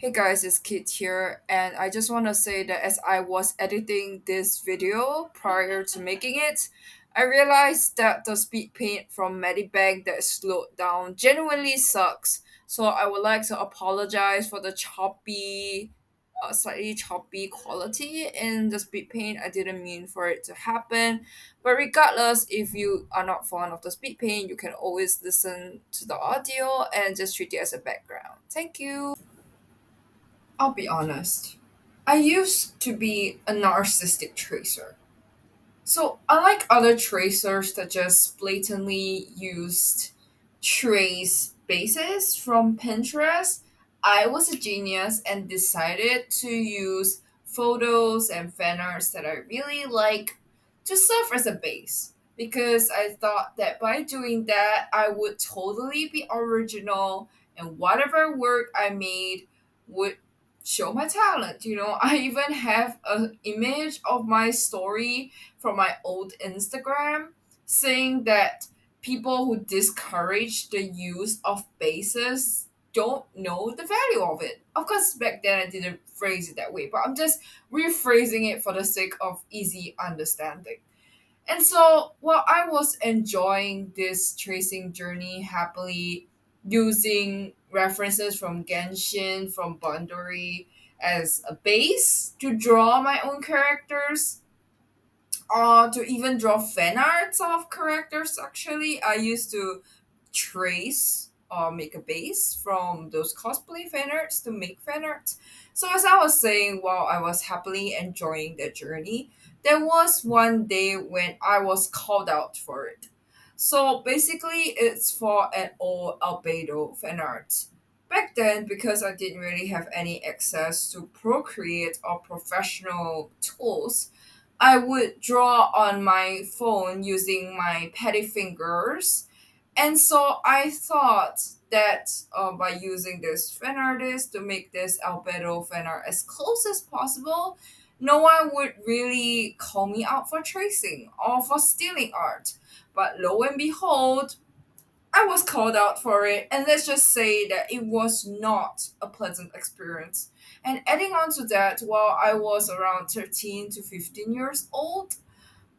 Hey guys, it's Kit here, and I just want to say that as I was editing this video prior to making it, I realized that the speed paint from Medibank that slowed down genuinely sucks. So I would like to apologize for the slightly choppy quality in the speed paint. I didn't mean for it to happen. But regardless, if you are not fond of the speed paint, you can always listen to the audio and just treat it as a background. Thank you. I'll be honest. I used to be a narcissistic tracer. So, unlike other tracers that just blatantly used trace bases from Pinterest, I was a genius and decided to use photos and fan arts that I really like to serve as a base. Because I thought that by doing that, I would totally be original and whatever work I made would show my talent. I even have an image of my story from my old Instagram saying that people who discourage the use of bases don't know the value of it. Of course, back then I didn't phrase it that way, but I'm just rephrasing it for the sake of easy understanding. And so while I was enjoying this tracing journey happily, using references from Genshin, from Bandori as a base to draw my own characters, to even draw fan arts of characters. Actually, I used to trace or make a base from those cosplay fan arts to make fan arts. So as I was saying, while I was happily enjoying the journey, there was one day when I was called out for it. So basically, it's for an old albedo fan art. Back then, because I didn't really have any access to Procreate or professional tools, I would draw on my phone using my petty fingers. And so I thought that by using this fan artist to make this albedo fan art as close as possible, no one would really call me out for tracing or for stealing art. But lo and behold, I was called out for it, and let's just say that it was not a pleasant experience. And adding on to that, while I was around 13 to 15 years old,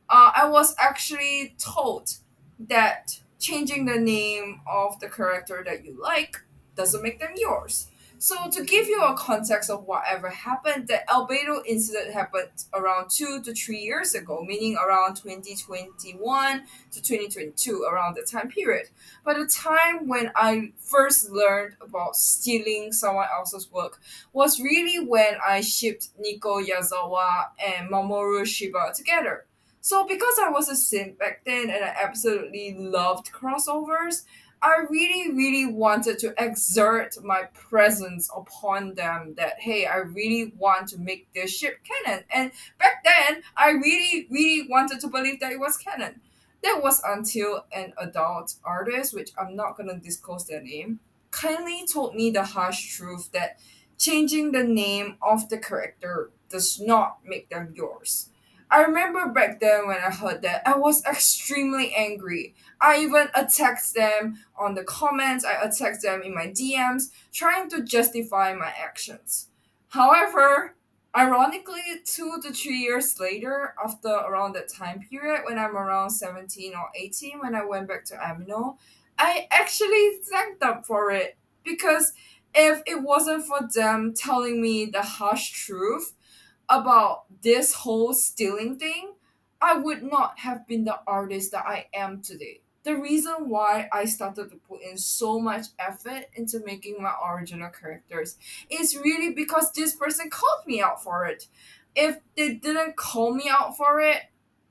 I was actually told that changing the name of the character that you like doesn't make them yours. So, to give you a context of whatever happened, the Albedo incident happened around 2 to 3 years ago, meaning around 2021 to 2022, around the time period. By the time when I first learned about stealing someone else's work was really when I shipped Nico Yazawa and Mamoru Shiba together. So because I was a simp back then and I absolutely loved crossovers, I really, really wanted to exert my presence upon them that hey, I really want to make this ship canon. And back then, I really, really wanted to believe that it was canon. That was until an adult artist, which I'm not gonna disclose their name, kindly told me the harsh truth that changing the name of the character does not make them yours. I remember back then when I heard that, I was extremely angry. I even attacked them on the comments, I attacked them in my DMs, trying to justify my actions. However, ironically, 2 to 3 years later, after around that time period, when I'm around 17 or 18, when I went back to Amino, I actually thanked them for it. Because if it wasn't for them telling me the harsh truth, about this whole stealing thing, I would not have been the artist that I am today. The reason why I started to put in so much effort into making my original characters is really because this person called me out for it. If they didn't call me out for it,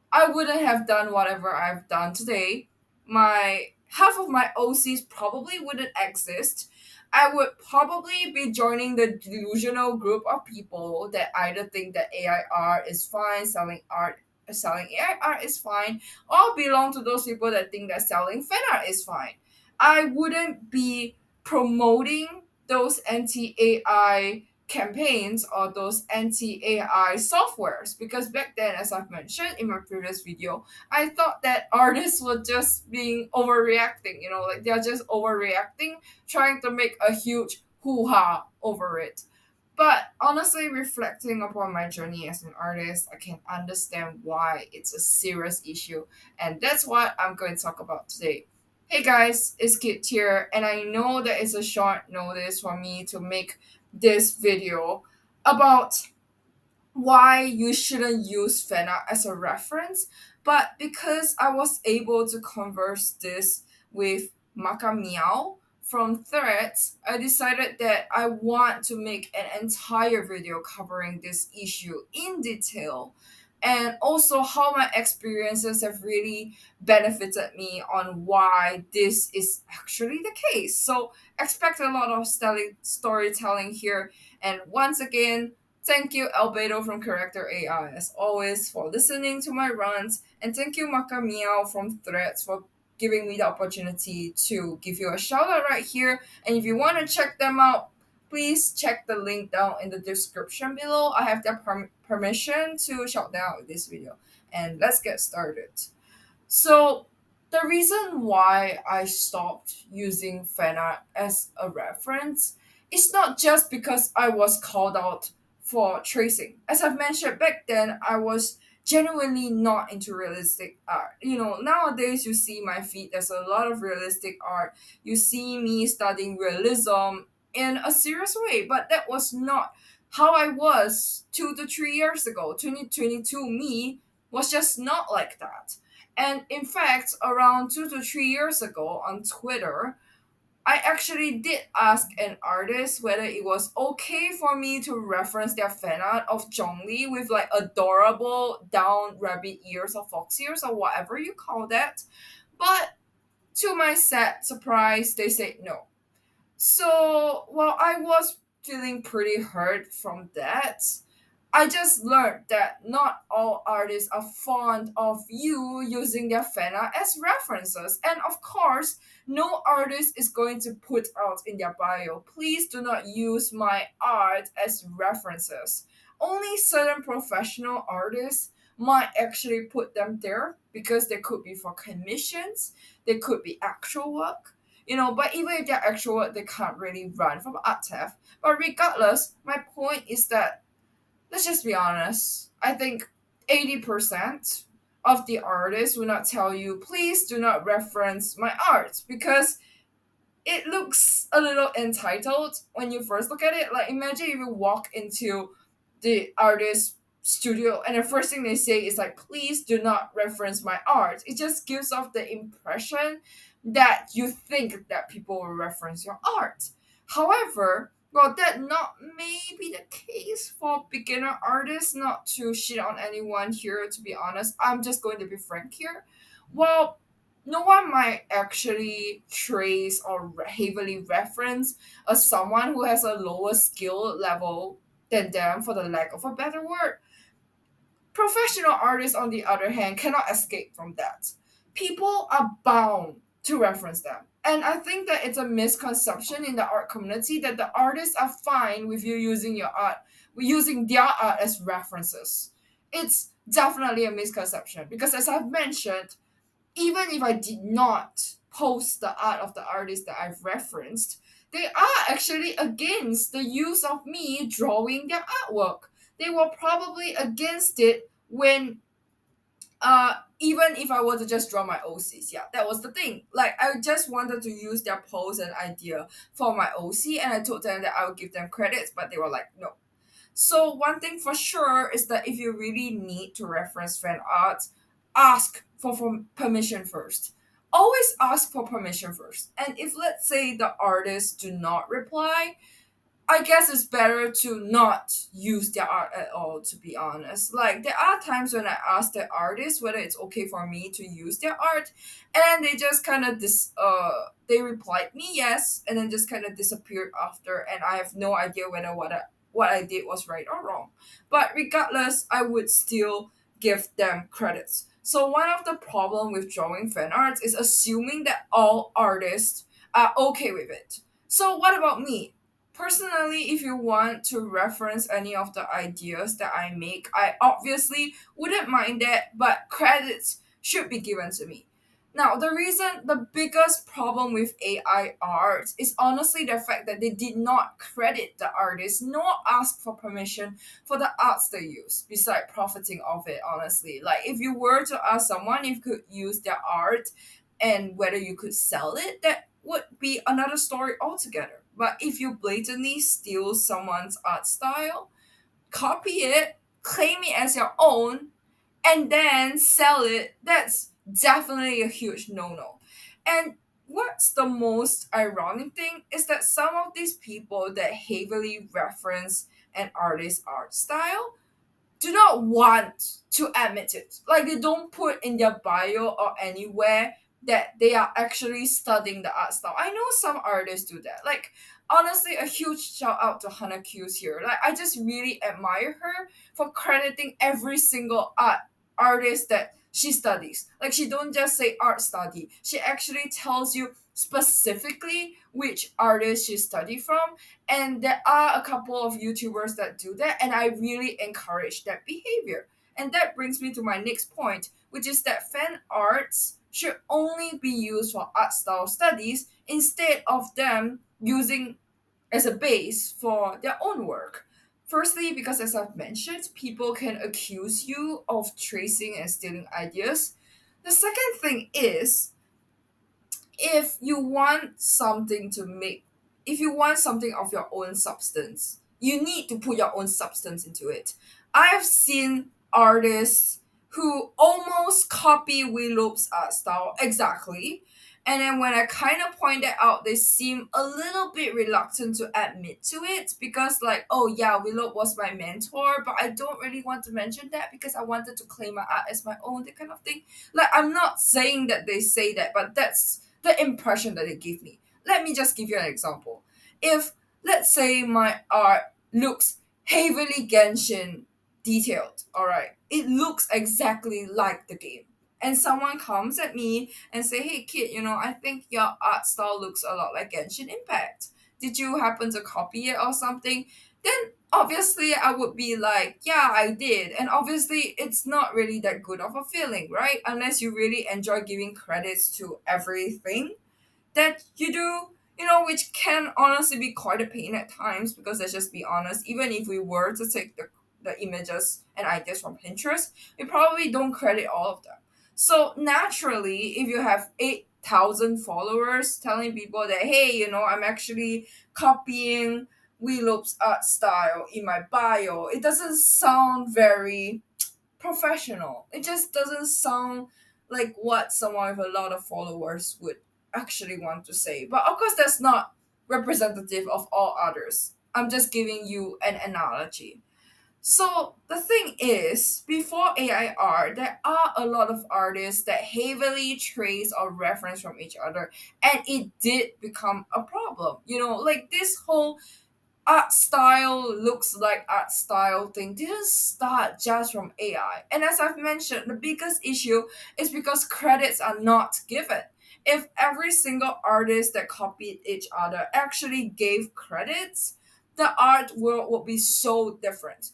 I wouldn't have done whatever I've done today. My half of my OCs probably wouldn't exist. I would probably be joining the delusional group of people that either think that AI art is fine, selling AI art is fine, or belong to those people that think that selling fan art is fine. I wouldn't be promoting those anti AI campaigns or those anti-AI softwares because back then, as I've mentioned in my previous video, I thought that artists were just being overreacting, like they're just overreacting, trying to make a huge hoo-ha over it. But honestly, reflecting upon my journey as an artist, I can understand why it's a serious issue, and that's what I'm going to talk about today. Hey guys, it's Kit here, and I know that it's a short notice for me to make this video about why you shouldn't use Fena as a reference, but because I was able to converse this with Maka Meow from Threads, I decided that I want to make an entire video covering this issue in detail and also how my experiences have really benefited me on why this is actually the case. So expect a lot of storytelling here. And once again, thank you, Albedo from Character AI, as always, for listening to my runs. And thank you, Maka Meow from Threads, for giving me the opportunity to give you a shout out right here. And if you want to check them out, please check the link down in the description below. I have their permission to shout them out in this video. And let's get started. So, the reason why I stopped using fanart as a reference is not just because I was called out for tracing. As I've mentioned back then, I was genuinely not into realistic art. Nowadays you see my feed, there's a lot of realistic art. You see me studying realism in a serious way, but that was not how I was 2 to 3 years ago. 2022 me was just not like that. And in fact, around 2 to 3 years ago on Twitter, I actually did ask an artist whether it was okay for me to reference their fan art of Zhongli with like adorable down rabbit ears or fox ears or whatever you call that. But to my sad surprise, they said no. So while I was feeling pretty hurt from that, I just learned that not all artists are fond of you using their fan art as references. And of course, no artist is going to put out in their bio, please do not use my art as references. Only certain professional artists might actually put them there because they could be for commissions, they could be actual work. But even if they're actual work, they can't really run from art theft. But regardless, my point is that let's just be honest. I think 80% of the artists will not tell you, please do not reference my art because it looks a little entitled when you first look at it. Like, imagine if you walk into the artist studio and the first thing they say is like, please do not reference my art. It just gives off the impression that you think that people will reference your art. However, well, that not may be the case for beginner artists. Not to shit on anyone here, to be honest. I'm just going to be frank here. Well, no one might actually trace or heavily reference as someone who has a lower skill level than them, for the lack of a better word. Professional artists, on the other hand, cannot escape from that. People are bound to reference them. And I think that it's a misconception in the art community that the artists are fine with you using your art, using their art as references. It's definitely a misconception because, as I've mentioned, even if I did not post the art of the artist that I've referenced, they are actually against the use of me drawing their artwork. They were probably against it when even if I were to just draw my OCs, yeah, that was the thing. Like, I just wanted to use their pose and idea for my OC, and I told them that I would give them credits, but they were like, no. So one thing for sure is that if you really need to reference fan art, ask for permission first. Always ask for permission first. And if, let's say, the artists do not reply, I guess it's better to not use their art at all, to be honest. Like, there are times when I ask the artist whether it's okay for me to use their art, and they just kind of they replied me yes, and then just kind of disappeared after, and I have no idea whether what I did was right or wrong. But regardless, I would still give them credits. So one of the problem with drawing fan arts is assuming that all artists are okay with it. So what about me? Personally, if you want to reference any of the ideas that I make, I obviously wouldn't mind that, but credits should be given to me. Now, the biggest problem with AI art is honestly the fact that they did not credit the artist nor ask for permission for the arts they use, beside profiting of it, honestly. Like, if you were to ask someone if you could use their art and whether you could sell it, that would be another story altogether. But if you blatantly steal someone's art style, copy it, claim it as your own, and then sell it, that's definitely a huge no no. And what's the most ironic thing is that some of these people that heavily reference an artist's art style do not want to admit it. Like, they don't put in their bio or anywhere that they are actually studying the art style. I know some artists do that. Like, honestly, a huge shout out to Hannah Q's here. Like, I just really admire her for crediting every single artist that she studies. Like, she don't just say art study. She actually tells you specifically which artist she studied from, and there are a couple of YouTubers that do that, and I really encourage that behavior. And that brings me to my next point, which is that fan arts should only be used for art style studies instead of them using as a base for their own work. Firstly, because as I've mentioned, people can accuse you of tracing and stealing ideas. The second thing is, if you want something to make if you want something of your own substance, you need to put your own substance into it. I have seen artists who almost copy Willow's art style exactly, and then when I kind of point that out, they seem a little bit reluctant to admit to it, because like, oh yeah, Willow was my mentor, but I don't really want to mention that because I wanted to claim my art as my own, that kind of thing. Like, I'm not saying that they say that, but that's the impression that they give me. Let me just give you an example. If, let's say, my art looks heavily Genshin detailed, alright, it looks exactly like the game, and someone comes at me and say, hey kid, I think your art style looks a lot like Genshin Impact. Did you happen to copy it or something? Then obviously I would be like, yeah, I did. And obviously it's not really that good of a feeling, right? Unless you really enjoy giving credits to everything that you do, which can honestly be quite a pain at times, because let's just be honest, even if we were to take the images and ideas from Pinterest, we probably don't credit all of them. So naturally, if you have 8,000 followers telling people that, hey, I'm actually copying Willow's art style in my bio, it doesn't sound very professional. It just doesn't sound like what someone with a lot of followers would actually want to say. But of course, that's not representative of all others. I'm just giving you an analogy. So the thing is, before AIR, there are a lot of artists that heavily trace or reference from each other, and it did become a problem. Like, this whole art style looks like art style thing didn't start just from AI. And as I've mentioned, the biggest issue is because credits are not given. If every single artist that copied each other actually gave credits, the art world would be so different.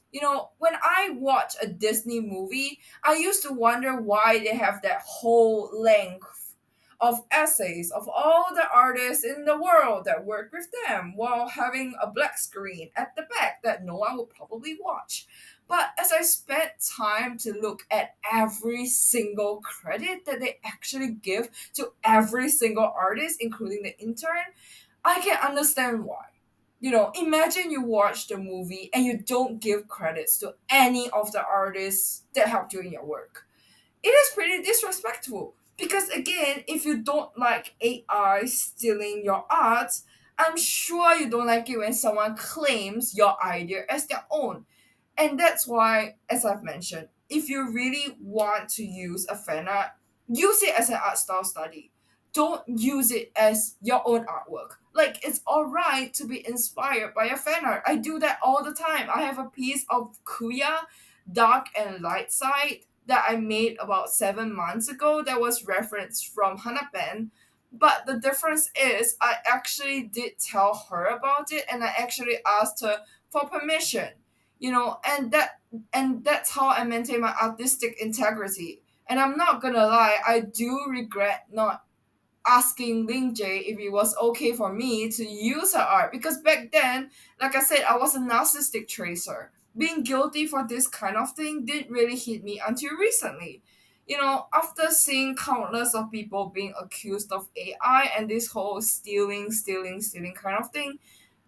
When I watch a Disney movie, I used to wonder why they have that whole length of essays of all the artists in the world that work with them, while having a black screen at the back that no one would probably watch. But as I spent time to look at every single credit that they actually give to every single artist, including the intern, I can understand why. Imagine you watch the movie and you don't give credits to any of the artists that helped you in your work. It is pretty disrespectful, because again, if you don't like AI stealing your art, I'm sure you don't like it when someone claims your idea as their own. And that's why, as I've mentioned, if you really want to use a fan art, use it as an art style study. Don't use it as your own artwork. Like, it's alright to be inspired by a fan art. I do that all the time. I have a piece of Kuya, Dark and Light Side, that I made about 7 months ago that was referenced from Hana Pen. But the difference is, I actually did tell her about it, and I actually asked her for permission. And that's how I maintain my artistic integrity. And I'm not gonna lie, I do regret not asking Ling J if it was okay for me to use her art, because back then, like I said, I was a narcissistic tracer. Being guilty for this kind of thing didn't really hit me until recently. After seeing countless of people being accused of AI and this whole stealing kind of thing,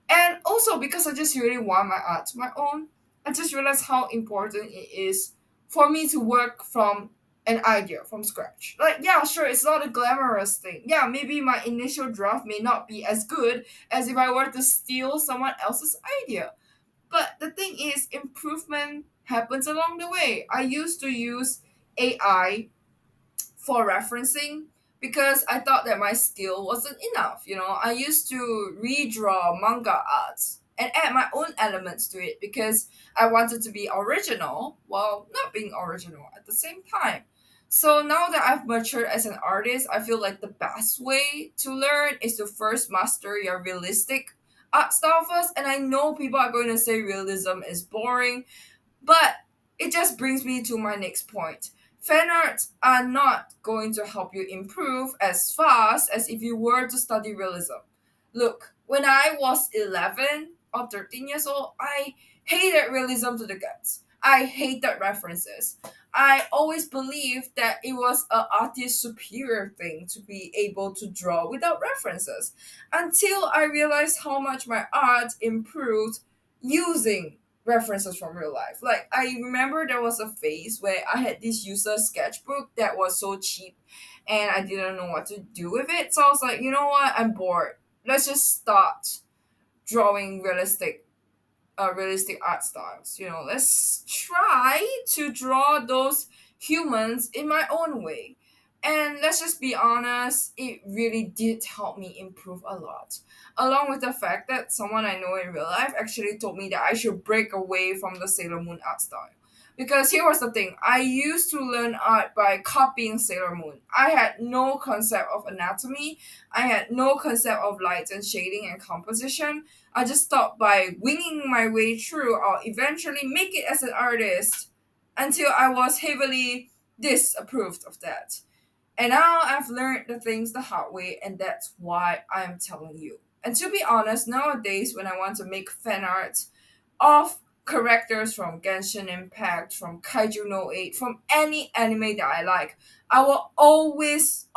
and also because I just really want my art to my own, I just realized how important it is for me to work from an idea from scratch. Like, yeah, sure, it's not a glamorous thing. Yeah, maybe my initial draft may not be as good as if I were to steal someone else's idea. But the thing is, improvement happens along the way. I used to use AI for referencing because I thought that my skill wasn't enough. I used to redraw manga arts and add my own elements to it because I wanted to be original while not being original at the same time. So now that I've matured as an artist, I feel like the best way to learn is to first master your realistic art style first. And I know people are going to say realism is boring, but it just brings me to my next point. Fan arts are not going to help you improve as fast as if you were to study realism. Look, when I was 11 or 13 years old, I hated realism to the guts. I hated references. I always believed that it was an artist's superior thing to be able to draw without references, until I realized how much my art improved using references from real life. Like, I remember there was a phase where I had this user sketchbook that was so cheap and I didn't know what to do with it. So I was like, you know what? I'm bored. Let's just start drawing realistic art styles. Let's try to draw those humans in my own way. And let's just be honest, it really did help me improve a lot. Along with the fact that someone I know in real life actually told me that I should break away from the Sailor Moon art style. Because here was the thing, I used to learn art by copying Sailor Moon. I had no concept of anatomy, I had no concept of light and shading and composition. I just thought by winging my way through, I'll eventually make it as an artist, until I was heavily disapproved of that. And now I've learned the things the hard way, and that's why I'm telling you. And to be honest, nowadays when I want to make fan art of characters from Genshin Impact, from Kaiju no 8, from any anime that I like, I will always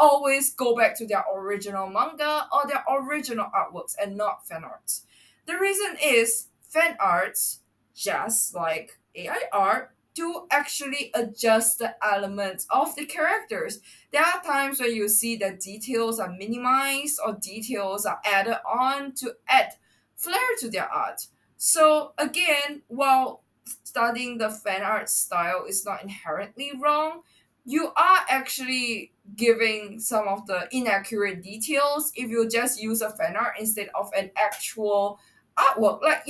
go back to their original manga or their original artworks and not fan arts. The reason is fan arts, just like AI art, do actually adjust the elements of the characters. There are times where you see that details are minimized or details are added on to add flair to their art. So again, while studying the fan art style is not inherently wrong, you are actually giving some of the inaccurate details if you just use a fan art instead of an actual artwork. Like,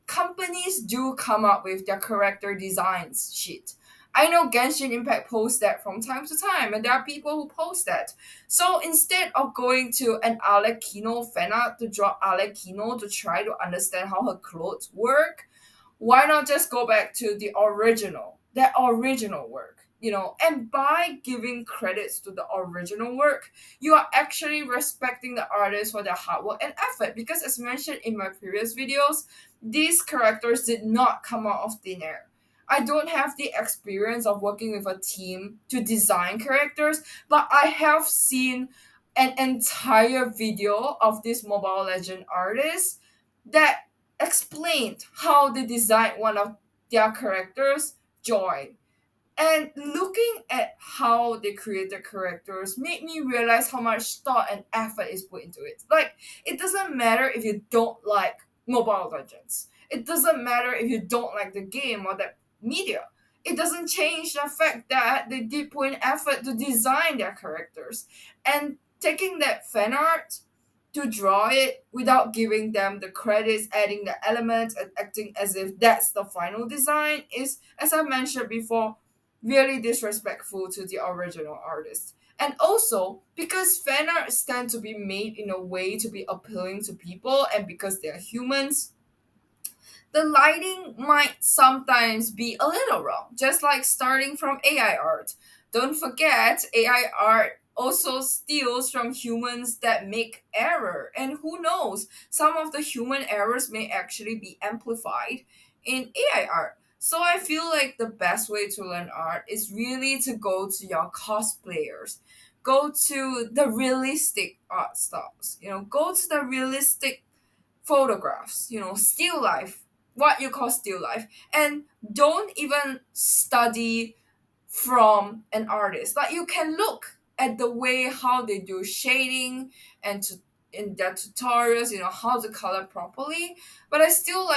companies do come up with their character designs shit. I know Genshin Impact posts that from time to time, and there are people who post that. So instead of going to an Alekino fan art to draw Alekino to try to understand how her clothes work, why not just go back to that original work? And by giving credits to the original work, you are actually respecting the artist for their hard work and effort. Because as mentioned in my previous videos, these characters did not come out of thin air. I don't have the experience of working with a team to design characters, but I have seen an entire video of this Mobile Legend artist that explained how they designed one of their characters, Joy. And looking at how they create their characters made me realize how much thought and effort is put into it. Like, it doesn't matter if you don't like Mobile Legends. It doesn't matter if you don't like the game or the media. It doesn't change the fact that they did put in effort to design their characters. And taking that fan art to draw it without giving them the credits, adding the elements, and acting as if that's the final design is, as I mentioned before, really disrespectful to the original artist. And also, because fan arts tend to be made in a way to be appealing to people and because they're humans, the lighting might sometimes be a little wrong, just like starting from AI art. Don't forget, AI art also steals from humans that make error. And who knows, some of the human errors may actually be amplified in AI art. So I feel like the best way to learn art is really to go to your cosplayers. Go to the realistic art styles. Go to the realistic photographs, still life, what you call still life. And don't even study from an artist. Like you can look at the way how they do shading and in their tutorials, how to color properly. But I still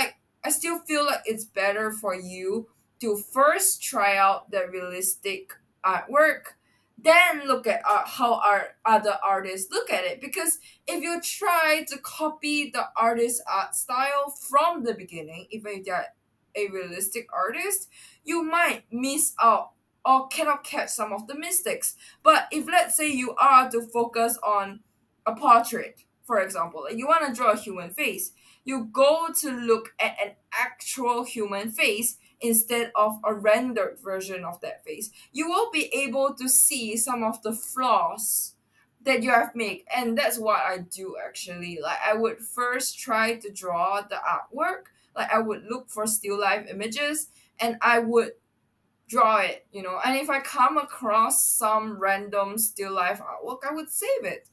feel like it's better for you to first try out the realistic artwork, then look at how our other artists look at it. Because if you try to copy the artist's art style from the beginning, even if they're a realistic artist, you might miss out or cannot catch some of the mistakes. But if let's say you are to focus on a portrait, for example, like you want to draw a human face, you go to look at an actual human face instead of a rendered version of that face. You will be able to see some of the flaws that you have made, and that's what I do actually. Like I would first try to draw the artwork, like I would look for still life images and I would draw it, and if I come across some random still life artwork, I would save it.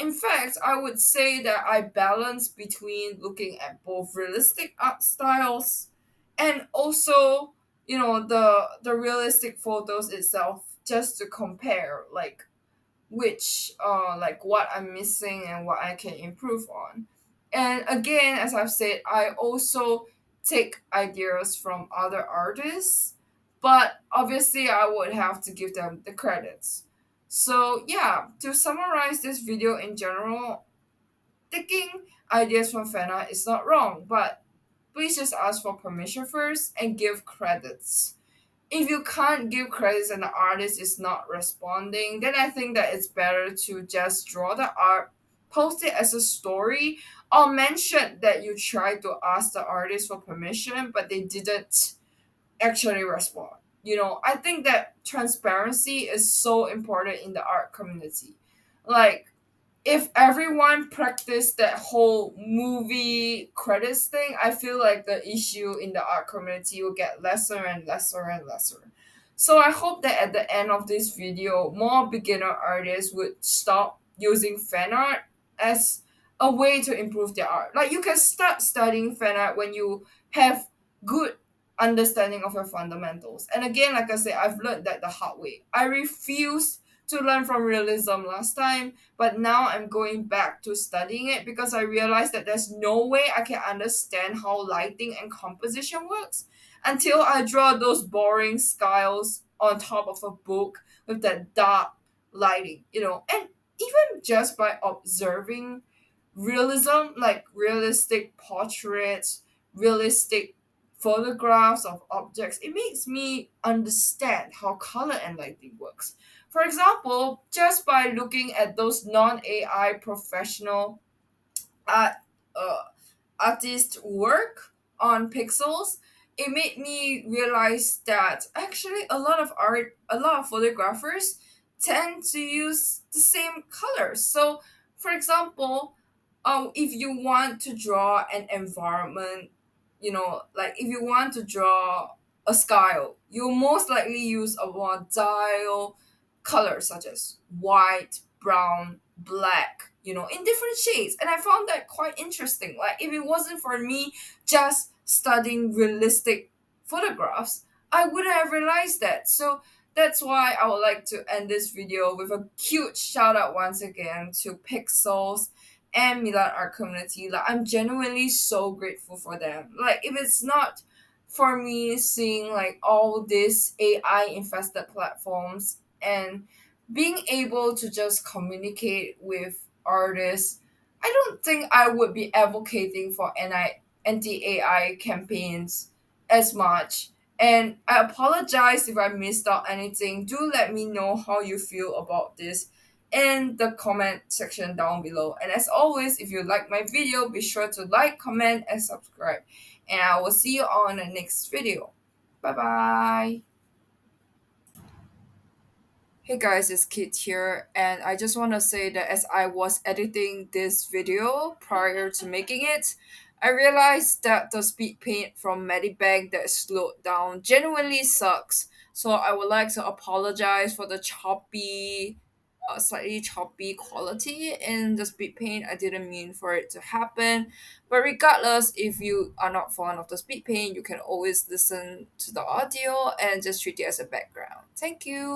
In fact, I would say that I balance between looking at both realistic art styles and also, the realistic photos itself, just to compare which like what I'm missing and what I can improve on. And again, as I've said, I also take ideas from other artists, but obviously I would have to give them the credits. So yeah, to summarize this video in general, taking ideas from fan art is not wrong, but please just ask for permission first and give credits. If you can't give credits and the artist is not responding, then I think that it's better to just draw the art, post it as a story, or mention that you tried to ask the artist for permission but they didn't actually respond. I think that transparency is so important in the art community. Like if everyone practiced that whole movie credits thing, I feel like the issue in the art community will get lesser and lesser and lesser. So I hope that at the end of this video, more beginner artists would stop using fan art as a way to improve their art. Like you can start studying fan art when you have good understanding of your fundamentals. And again, like I said, I've learned that the hard way. I refused to learn from realism last time, but now I'm going back to studying it because I realized that there's no way I can understand how lighting and composition works until I draw those boring skies on top of a book with that dark lighting, And even just by observing realism, like realistic portraits, realistic photographs of objects, it makes me understand how color and lighting works. For example, just by looking at those non-AI professional art uh, artist work on pixels, it made me realize that actually a lot of photographers tend to use the same colors. So, for example, if you want to draw an environment, like if you want to draw a sky, you'll most likely use a more dial colors such as white, brown, black, in different shades. And I found that quite interesting. Like, if it wasn't for me just studying realistic photographs, I wouldn't have realized that. So that's why I would like to end this video with a cute shout out once again to Pixels and Milan art community. Like, I'm genuinely so grateful for them. Like, if it's not for me seeing like all these AI infested platforms and being able to just communicate with artists, I don't think I would be advocating for anti AI campaigns as much. And I apologize if I missed out anything. Do let me know how you feel about this in the comment section down below. And as always, if you like my video, be sure to like, comment, and subscribe. And I will see you on the next video. Bye bye. Hey guys, it's Kit here, and I just want to say that as I was editing this video prior to making it, I realized that the speed paint from Medibank that slowed down genuinely sucks. So I would like to apologize for the slightly choppy quality in the speed paint. I didn't mean for it to happen. But regardless, if you are not fond of the speed paint, you can always listen to the audio and just treat it as a background. Thank you.